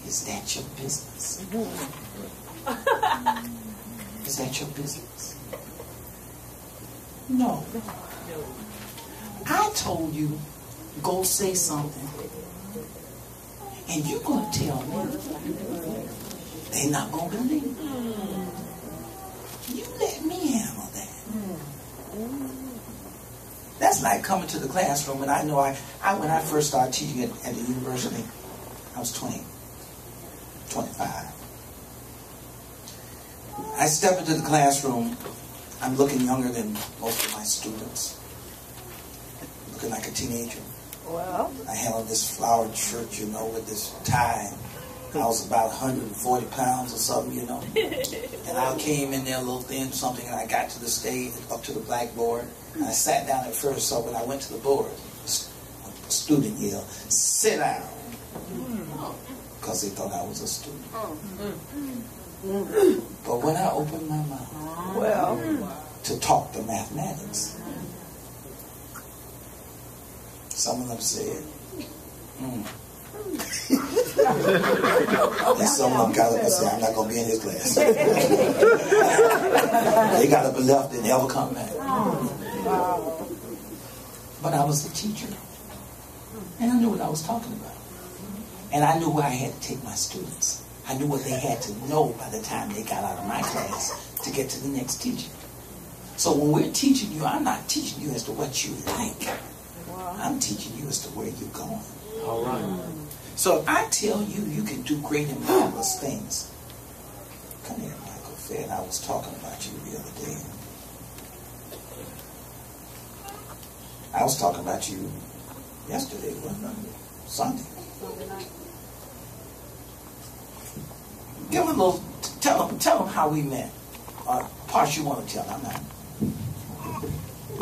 Is that your business? Is that your business? No. I told you, go say something. And you're going to tell me. They're not going to believe me. You let me handle that. That's like coming to the classroom, and I know when I first started teaching at the university, I was 25. I step into the classroom. I'm looking younger than most of my students. Looking like a teenager. Well, I had on this flowered shirt, you know, with this tie. I was about 140 pounds or something, you know. And I came in there a little thin, something, and I got to the stage, up to the blackboard. And I sat down at first, so when I went to the board, a student yelled, "Sit down." Because they thought I was a student. But when I opened my mouth to talk the mathematics, some of them said, And some of them got up and said, "I'm not going to be in his class." They got up and left and never come back. But I was the teacher. And I knew what I was talking about. And I knew where I had to take my students. I knew what they had to know by the time they got out of my class to get to the next teacher. So when we're teaching you, I'm not teaching you as to what you like. I'm teaching you as to where you're going. All right. So if I tell you, you can do great and marvelous things. Come here, Michael Fed. I was talking about you the other day. I was talking about you yesterday, wasn't I? Sunday. Give them a little, tell them how we met. Parts you want to tell them. I'm not.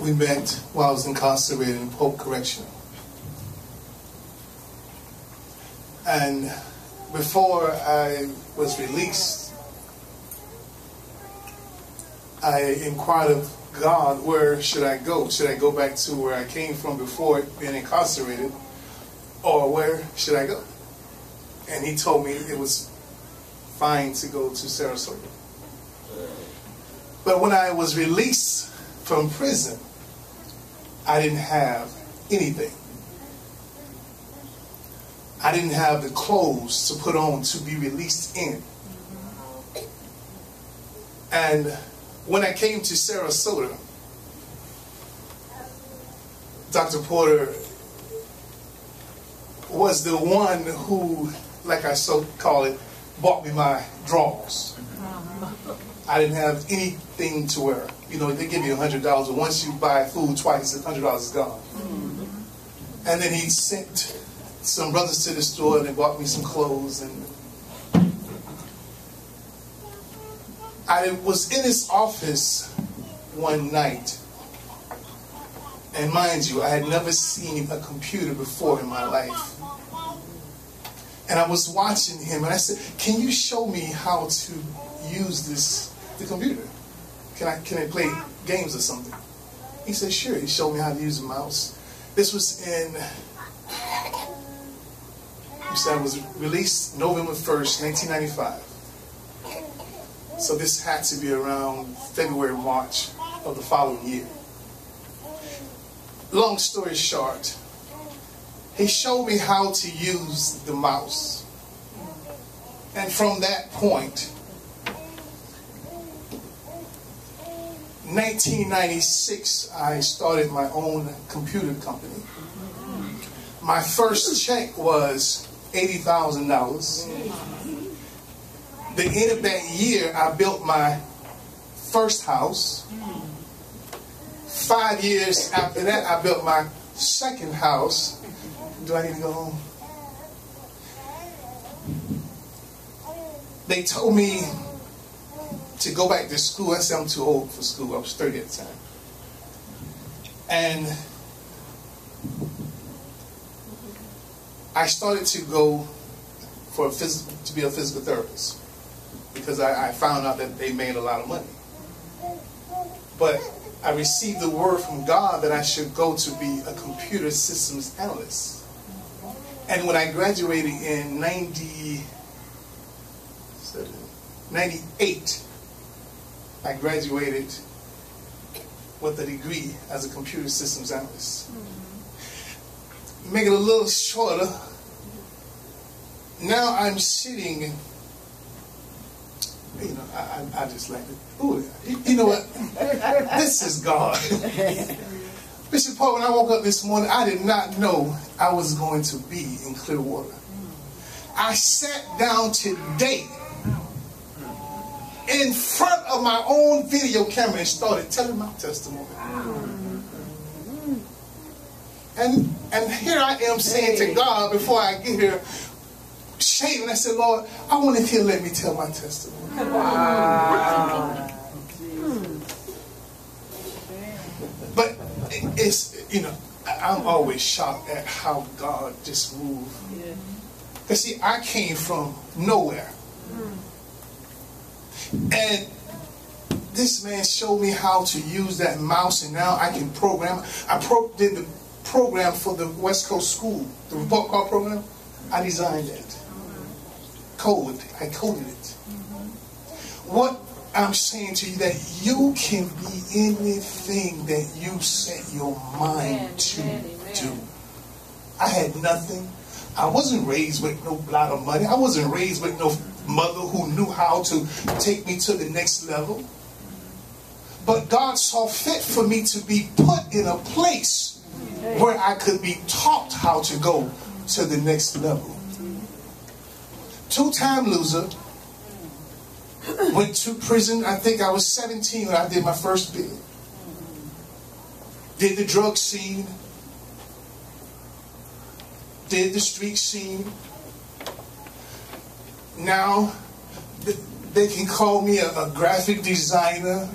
We met while I was incarcerated in Polk Correctional. And before I was released, I inquired of God, where should I go? Should I go back to where I came from before being incarcerated? Or where should I go? And he told me it was fine to go to Sarasota. But when I was released from prison, I didn't have anything. I didn't have the clothes to put on to be released in. And when I came to Sarasota, Dr. Porter was the one who, like I so call it, bought me my drawers. I didn't have anything to wear. You know, they give you $100, but once you buy food twice, $100 is gone. And then he sent some brothers to the store and they bought me some clothes. And I was in his office one night. And mind you, I had never seen a computer before in my life. And I was watching him and I said, "Can you show me how to use the computer? Can I play games or something?" He said, "Sure." He showed me how to use a mouse. This was in, you said I was released November 1st, 1995. So this had to be around February, March of the following year. Long story short, he showed me how to use the mouse. And from that point, 1996, I started my own computer company. My first check was $80,000. The end of that year, I built my first house. 5 years after that, I built my second house. Do I need to go home? They told me to go back to school. I said I'm too old for school. I was 30 at the time. And I started to go to be a physical therapist because I found out that they made a lot of money. But I received the word from God that I should go to be a computer systems analyst. And when I graduated in 98, I graduated with a degree as a computer systems analyst. Make it a little shorter. Now I'm sitting, you know, I just like it. Ooh, you know what? This is God. Bishop Paul, when I woke up this morning, I did not know I was going to be in Clearwater. I sat down today in front of my own video camera and started telling my testimony. And here I am saying to God before I get here, shaving, I said, Lord, I want if He'll let me tell my testimony. Wow. But it's, you know, I'm always shocked at how God just moved. Because see, I came from nowhere. And this man showed me how to use that mouse, and now I can program. I did the program for the West Coast School, the report card program. I designed it. I coded it. What I'm saying to you, that you can be anything that you set your mind to do. I had nothing. I wasn't raised with no lot of money. I wasn't raised with no mother who knew how to take me to the next level. But God saw fit for me to be put in a place where I could be taught how to go to the next level. Two-time loser. Went to prison. I think I was 17 when I did my first bid. Did the drug scene. Did the street scene. Now they can call me a graphic designer.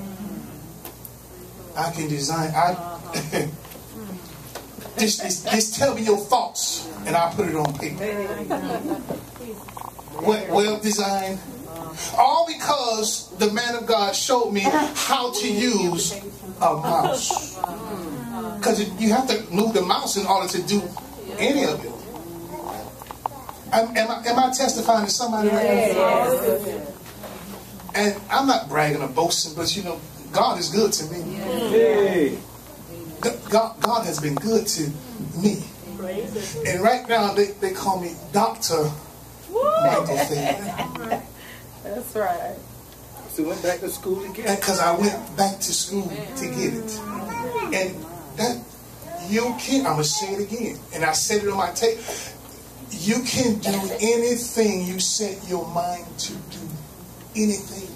I can design. Just tell me your thoughts and I'll put it on paper. Web design. All because the man of God showed me how to use a mouse. Because you have to move the mouse in order to do any of it. Am I testifying to somebody right now? And I'm not bragging or boasting, but you know, God is good to me. God has been good to me. And right now they call me Dr. Michael Fair. That's right. So went back to school again? Because I went back to school to get it. And that, you can, I'm going to say it again. And I said it on my tape. You can do anything you set your mind to do. Anything.